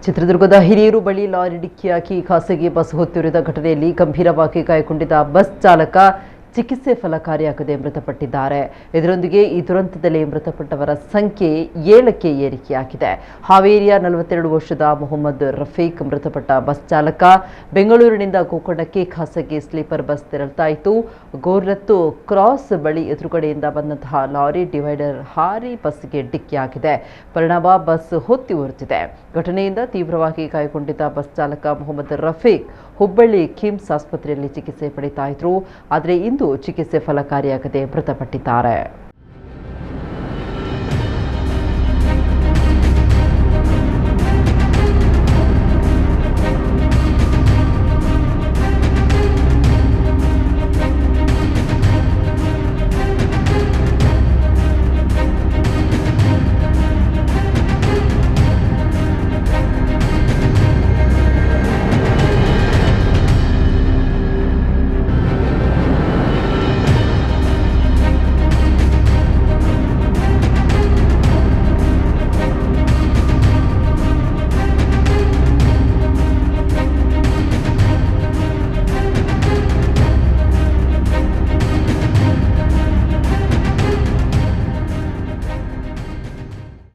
ಚಿತ್ರದುರ್ಗದ ಹಿರಿಯೂರು ಬಳಿ ಲಾರಿ ಡಿಕ್ಕಿಯಾಗಿ ಖಾಸಗಿ ಬಸ್ ಹೊತ್ತುರಿದ ಘಟನೆಯಲ್ಲಿ ಗಂಭೀರವಾಗಿ ಗಾಯಗೊಂಡಿದ್ದ ಬಸ್ ಚಾಲಕ ಚಿಕಿತ್ಸೆ ಫಲಕಾರಿಯಾಗದೆ ಮೃತಪಟ್ಟಿದ್ದಾರೆ. ಇದರೊಂದಿಗೆ ಈ ದುರಂತದಲ್ಲಿ ಮೃತಪಟ್ಟವರ ಸಂಖ್ಯೆ 7ಕ್ಕೆ ಏರಿಕೆಯಾಗಿದೆ. ಹಾವೇರಿಯ 42 ವರ್ಷದ ಮೊಹಮ್ಮದ್ ರಫೀಕ್ ಮೃತಪಟ್ಟ ಬಸ್ ಚಾಲಕ. ಬೆಂಗಳೂರಿನಿಂದ ಗೋಕರ್ಣಕ್ಕೆ ಖಾಸಗಿ ಸ್ಲೀಪರ್ ಬಸ್ ತೆರಳುತ್ತಾ ಇತ್ತು. ಗೋರ್ಲತ್ತು ಕ್ರಾಸ್ ಬಳಿ ಎದುರುಗಡೆಯಿಂದ ಬಂದಂತಹ ಲಾರಿ ಡಿವೈಡರ್ ಹಾರಿ ಬಸ್ಗೆ ಡಿಕ್ಕಿಯಾಗಿದೆ. ಪರಿಣಾಮ ಬಸ್ ಹೊತ್ತಿ ಉರಿದಿದೆ. ಘಟನೆಯಿಂದ ತೀವ್ರವಾಗಿ ಗಾಯಗೊಂಡಿದ್ದ ಬಸ್ ಚಾಲಕ ಮೊಹಮ್ಮದ್ ರಫೀಕ್ ಹುಬ್ಬಳ್ಳಿ ಕಿಮ್ಸ್ ಆಸ್ಪತ್ರೆಯಲ್ಲಿ ಚಿಕಿತ್ಸೆ ಪಡೆಯುತ್ತಾ ಇದ್ರು. ಆದರೆ ಇಂದು ಚಿಕಿತ್ಸೆ ಫಲಕಾರಿಯಾಗದೆ ಮೃತಪಟ್ಟಿದ್ದಾರೆ.